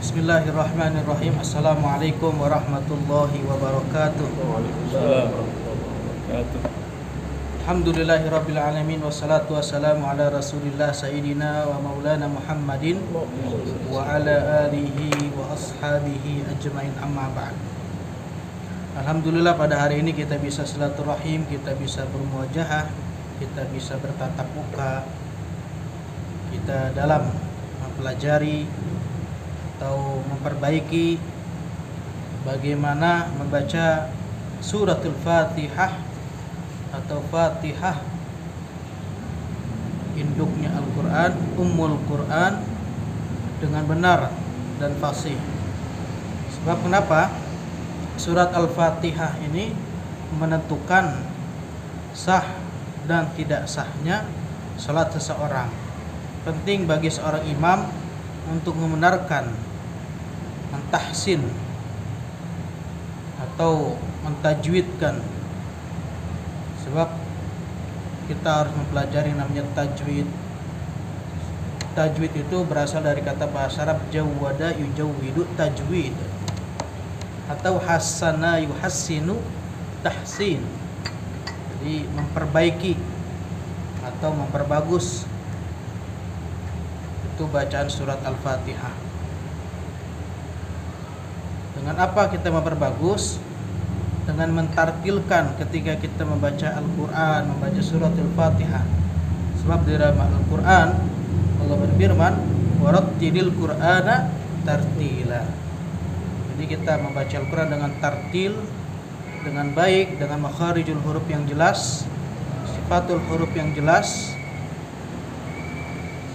Bismillahirrahmanirrahim. Assalamualaikum warahmatullahi wabarakatuh. Waalaikumsalam warahmatullahi wabarakatuh. Alhamdulillahirabbil alamin wassalatu wassalamu ala Rasulillah sayyidina wa maulana Muhammadin wa ala alihi wa ashabihi ajmain, amma ba'd. Alhamdulillah pada hari ini kita bisa silaturahim, kita bisa bermuajahah, kita bisa bertatap muka, kita dalam mempelajari atau memperbaiki bagaimana membaca suratul Fatihah atau Fatihah, induknya Al-Quran, Ummul Quran, dengan benar dan fasih. Sebab kenapa? Surat Al-Fatihah ini menentukan sah dan tidak sahnya salat seseorang. Penting bagi seorang imam untuk membenarkan, mentahsin atau mentajwidkan. Sebab kita harus mempelajari namanya tajwid. Tajwid itu berasal dari kata bahasa Arab jawwada yujawwidu tajwid, atau hassana yuhassinu tahsin. Jadi memperbaiki atau memperbagus itu bacaan surat Al-Fatihah. Dengan apa kita memperbagus? Dengan mentartilkan ketika kita membaca Al-Quran, membaca surat Al-Fatihah. Sebab di dalam Al-Quran Allah berfirman, warattilil Qur'ana tartila. Jadi kita membaca Al-Quran dengan tartil, dengan baik, dengan makharijul huruf yang jelas, sifatul huruf yang jelas.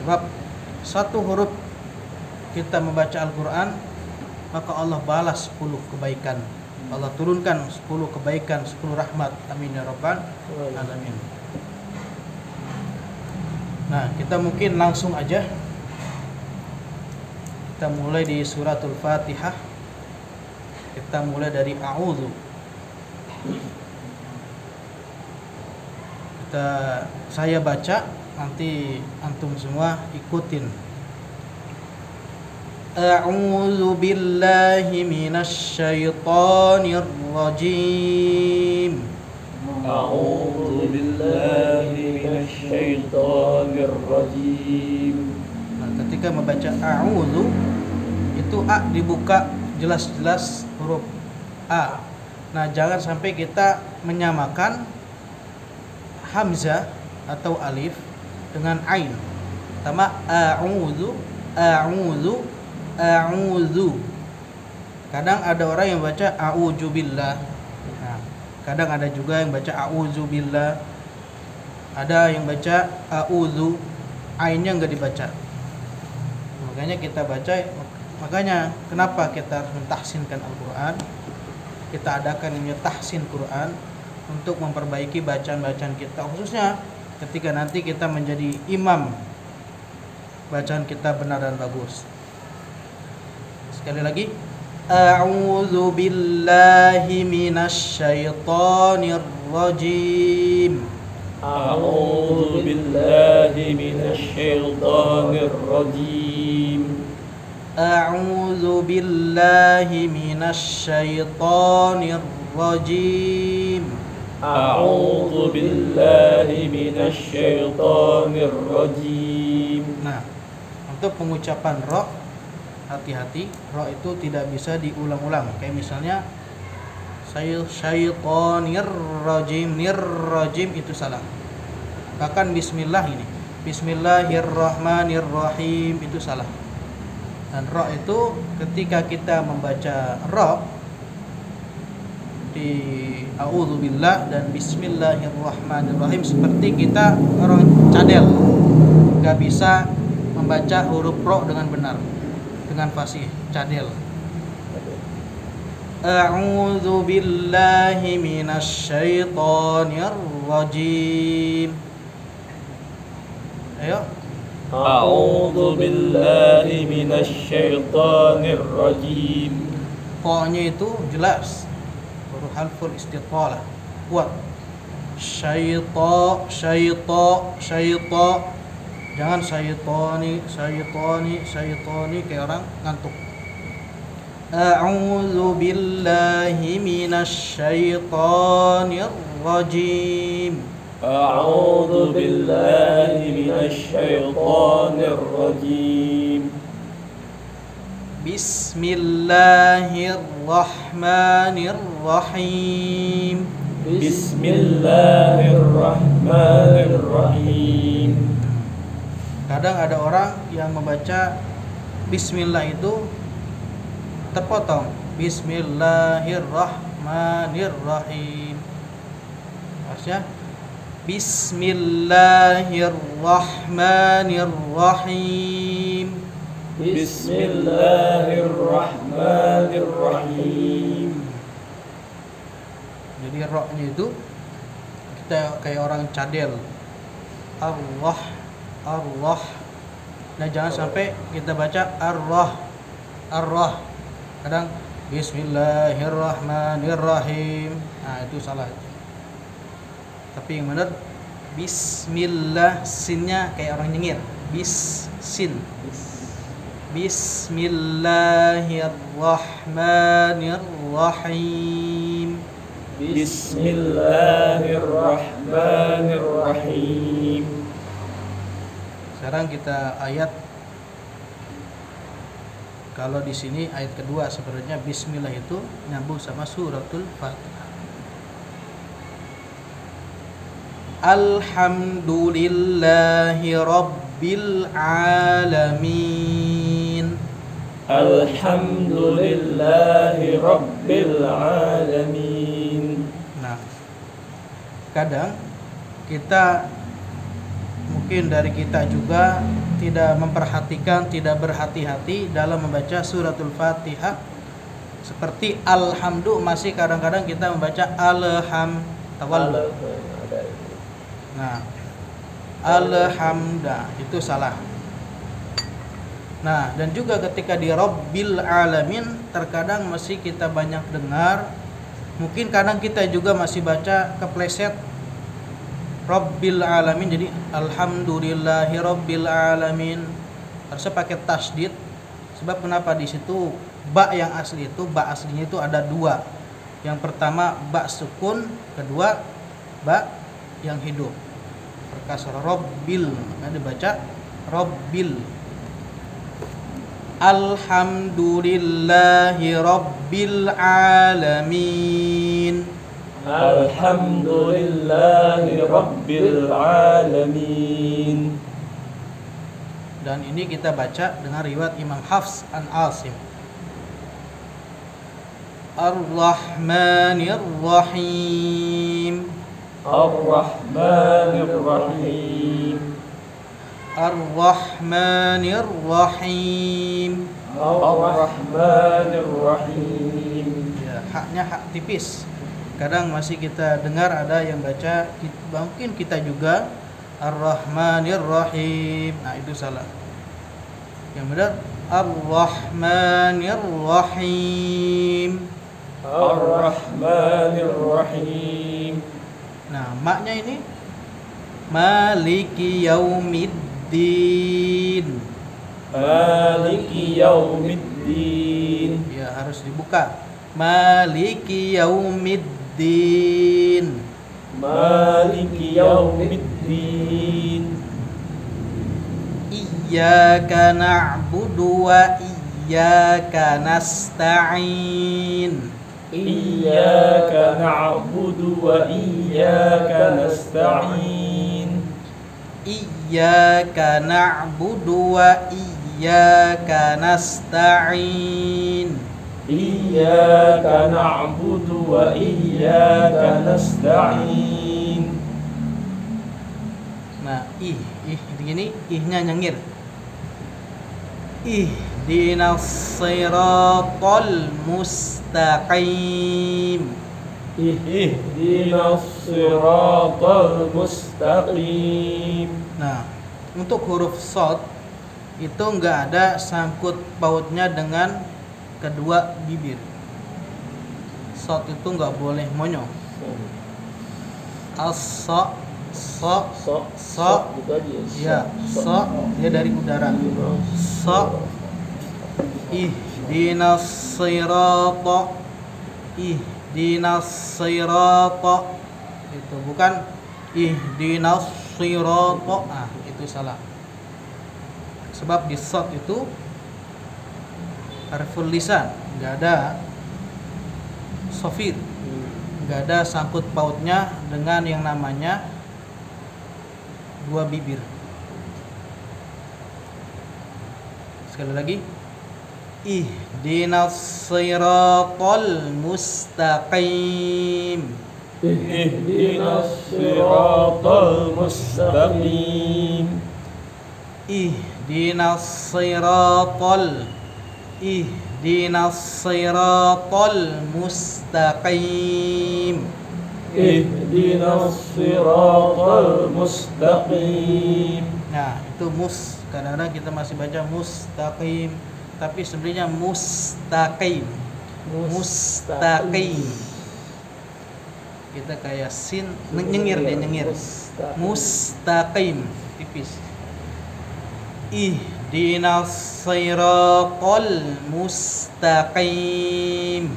Sebab satu huruf kita membaca Al-Quran, maka Allah balas 10 kebaikan. Allah turunkan 10 kebaikan, 10 rahmat. Amin ya rabbal alamin. Nah, kita mungkin langsung aja. Kita mulai di suratul Fatihah. Kita mulai dari a'udzu. Saya baca, nanti antum semua ikutin. A'udzu billahi minasy syaithanir rajim. A'udzu billahi minasy syaithanir rajim. Nah, ketika membaca a'udzu itu a dibuka jelas-jelas huruf a. Nah, jangan sampai kita menyamakan hamzah atau alif dengan ain. Pertama a'udzu, a'udzu, a'udzu. Kadang ada orang yang baca a'udzubillah. Nah, kadang ada juga yang baca a'udzubillah. Ada yang baca a'udzu, ainnya enggak dibaca. Makanya kita baca, makanya kenapa kita harus mentahsinkan Al-Qur'an? Kita adakan namanya tahsin Quran untuk memperbaiki bacaan-bacaan kita, khususnya ketika nanti kita menjadi imam, bacaan kita benar dan bagus. Sekali lagi, a'udzu billahi minasy syaithanir rajim. A'udzu billahi minasy syaithanir rajim. A'udzu billahi minasy syaithanir rajim. A'udzu billahi minasy syaithanir rajim. Nah, untuk pengucapan ra, hati-hati, ra itu tidak bisa diulang-ulang. Kayak misalnya syaitonir rajim, nir rajim itu salah. Bahkan bismillah ini, bismillahirrahmanirrahim itu salah. Dan ra itu ketika kita membaca ra di a'udzubillah dan bismillahirrahmanirrahim seperti kita orang cadel, nggak bisa membaca huruf ra dengan benar, dengan fasih, cadel. A'udzu billahi minasy syaithanir rajim. Ayo. A'udzu billahi minasy syaithanir rajim. Qa-nya itu jelas, huruf harful istitalah, kuat. Syaita, jangan syaitani kayak orang ngantuk. A'udzu billahi minasyaitonir rajim. أعوذ بالله من الشيطان الرجيم. Bismillahirrahmanirrahim. بسم الله الرحمن الرحيم. Kadang ada orang yang membaca bismillah itu terpotong. Bismillahirrahmanirrahim. Maksudnya Bismillahirrahmanirrahim. Bismillahirrahmanirrahim. Jadi ro-nya itu kita kayak orang cadel. Allah, Allah. Nah, jangan sampai kita baca ar-rah, ar-rah. Kadang Bismillahirrahmanirrahim. Nah, itu salah. Tapi yang benar bismillah, sinnya kayak orang nyengir. Sin. Bismillahirrahmanirrahim. Bismillahirrahmanirrahim. Sekarang kita ayat. Kalau di sini ayat kedua sebenarnya bismillah itu nyambung sama suratul Fatihah. Alhamdulillahi rabbil alamin. Alhamdulillahi rabbil alamin. Nah, kadang kita mungkin dari kita juga tidak memperhatikan, tidak berhati-hati dalam membaca suratul Fatihah. Seperti alhamdu, masih kadang-kadang kita membaca alhamdulillah. Nah, alhamda itu salah. Nah, dan juga ketika di Rabbil Alamin terkadang masih kita banyak dengar. Mungkin kadang kita juga masih baca kepleset Rabbil Alamin, jadi Alhamdulillahi Rabbil Alamin. Harusnya pakai tasdid. Sebab kenapa di situ ba yang asli itu, ba aslinya itu ada dua. Yang pertama ba sukun, kedua ba yang hidup. Perkasar Rabbil, maka dibaca Rabbil. Alhamdulillahi Rabbil Alamin. Alhamdulillahi Rabbil Alamin. Dan ini kita baca dengan riwayat Imam Hafs an Asim. Ar-Rahmanir Rahim. Ar-Rahmanir Rahim. Ar-Rahmanir Rahim. Ar-Rahmanir Rahim. Ya, haknya hak tipis. Kadang masih kita dengar ada yang baca, mungkin kita juga Ar-Rahmanir Rahim. Nah, itu salah. Yang benar Ar-Rahmanir Rahim. Ar-Rahmanir Rahim. Nah, maknya ini Maliki Yaumiddin. Maliki Yaumiddin. Ya, harus dibuka. Maliki Yaumiddin. Maliki Yaumiddin. Iyyaka na'budu wa iyyaka nasta'in. Iyyaka na'budu wa iyyaka nasta'in. Iyyaka na'budu wa iyyaka nasta'in. Iyyaka na'budu wa iyyaka nasta'in. Nah, begini, ihnya nyengir. Ihdinas siratal mustaqim. Ihdinas siratal mustaqim. Nah, untuk huruf shad itu enggak ada sangkut pautnya dengan kedua bibir. Shad itu enggak boleh monyong. As-sa, sa, sa, gitu aja. ya, sa dia dari udara. Sa, ihdinas sirata, ihdinas sirata. Itu bukan ihdinas sirata. Ah, itu salah. Sebab di shad itu harful lisan, enggak ada sofir, enggak ada sangkut pautnya dengan yang namanya dua bibir. Sekali lagi, ihdinas siratal mustaqim. ihdinas siratal mustaqim. Ihdinas siratal mustaqim. ihdinas siratal mustaqim. Nah, itu kadang-kadang kita masih baca mustaqim, tapi sebenarnya mustaqim. Mustaqim. Kita kayak sin nyengir deh, nyengir. Mustaqim, tipis. Ihdinas siratal mustaqim.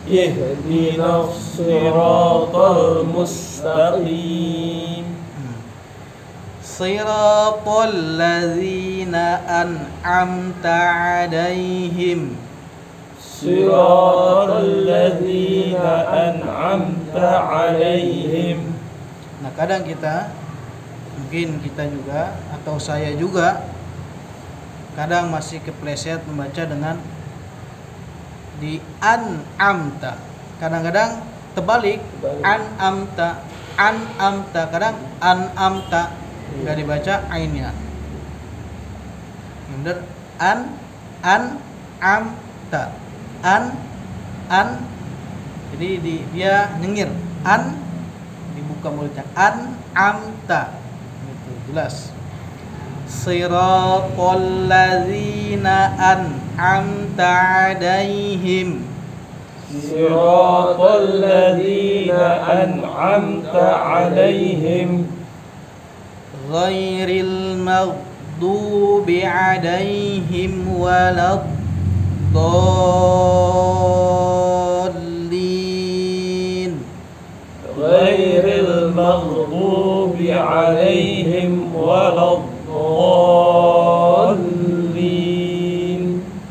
ihdinas siratal mustaqim. Siratal ladzina an'amta 'alaihim. siratal ladzina an'amta 'alaihim. Nah, kadang mungkin kita juga atau saya juga kadang masih kepleset membaca dengan di an'amta. Kadang-kadang terbalik, an'amta, kadang an'amta enggak dibaca ainnya. Yang benar an'amta. Jadi dia nyengir. Dibuka mulutnya. An'amta. Itu jelas. Siratal ladzina an'amta 'alaihim. siratal ladzina an'amta 'alaihim. Ghairil maghdubi 'alaihim waladdallin. Ghairil maghdubi 'alaihim waladdallin.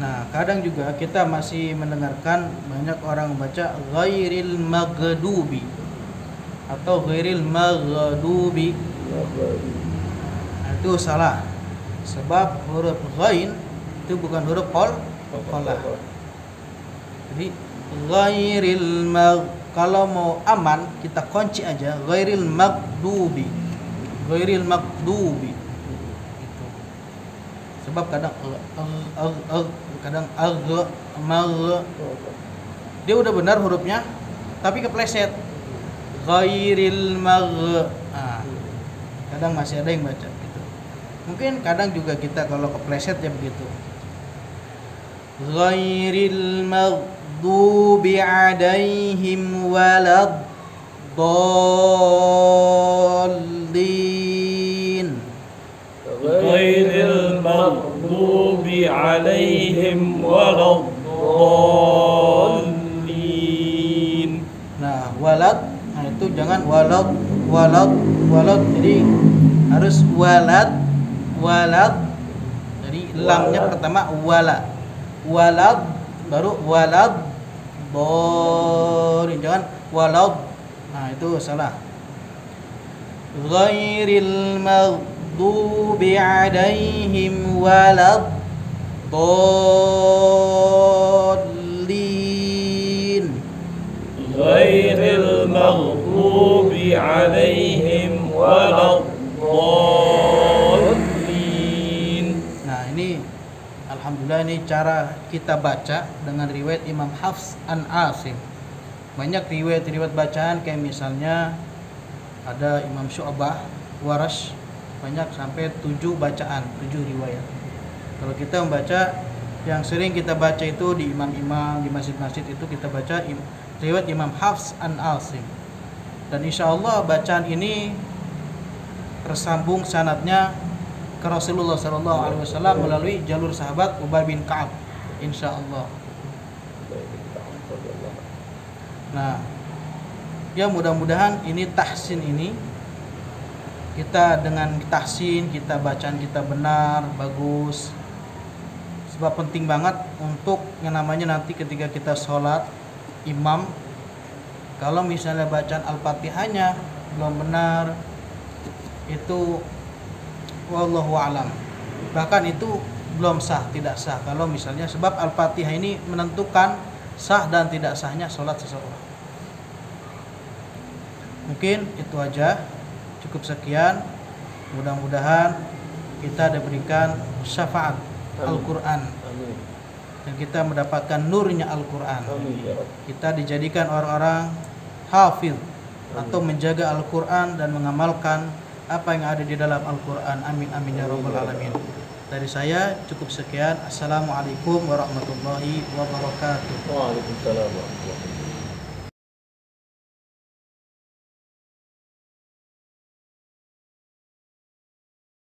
Nah, kadang juga kita masih mendengarkan banyak orang membaca ghairil maghdubi atau ghairil maghdubi. Nah, itu salah. Sebab huruf ghain itu bukan huruf qalah. Jadi ghairil kalau mau aman kita kunci aja ghairil maghdubi. Ghairil maghdubi. Itu. Sebab kadang dia udah benar hurufnya tapi kepleset. Ghairil kadang masih ada yang baca gitu. Mungkin kadang juga kita kalau kepleset ya begitu. Ghairil maghdubi 'alaihim waladdallin. Ghairil maghdubi 'alaihim waladdallin. Nah, itu jangan walad. Jadi harus walad. Jadi lamnya pertama walad baru walad jangan walad. Nah, itu salah. Ghairil maghdubi 'alaihim waladdallin. Ghairil maghdubi 'alaihim waladdallin. Nah, ini alhamdulillah ini cara kita baca dengan riwayat Imam Hafs an Asim. Banyak riwayat bacaan kayak misalnya ada Imam Syu'bah, Warash, banyak sampai 7 bacaan, 7 riwayat. Kalau kita membaca yang sering kita baca itu di imam-imam di masjid-masjid itu kita baca riwayat Imam Hafs an Asim. Dan insya Allah bacaan ini tersambung sanadnya ke Rasulullah SAW melalui jalur sahabat Ubay bin Ka'ab insya Allah. Nah, ya mudah-mudahan ini tahsin ini kita dengan tahsin, kita bacaan kita benar, bagus. Sebab penting banget untuk yang namanya nanti ketika kita sholat imam, kalau misalnya bacaan Al-Fatihahnya belum benar, itu wallahu alam, bahkan itu belum sah, tidak sah kalau misalnya, sebab Al-Fatihah ini menentukan sah dan tidak sahnya sholat seseorang. Mungkin itu aja, cukup sekian. Mudah-mudahan kita diberikan syafaat Al-Quran dan kita mendapatkan nurnya Al-Quran. Kita dijadikan orang-orang hafidh atau menjaga Al-Quran dan mengamalkan apa yang ada di dalam Al-Quran. Amin amin ya rabbal alamin. Dari saya cukup sekian. Assalamualaikum warahmatullahi wabarakatuh. Waalaikumsalam warahmatullahi wabarakatuh.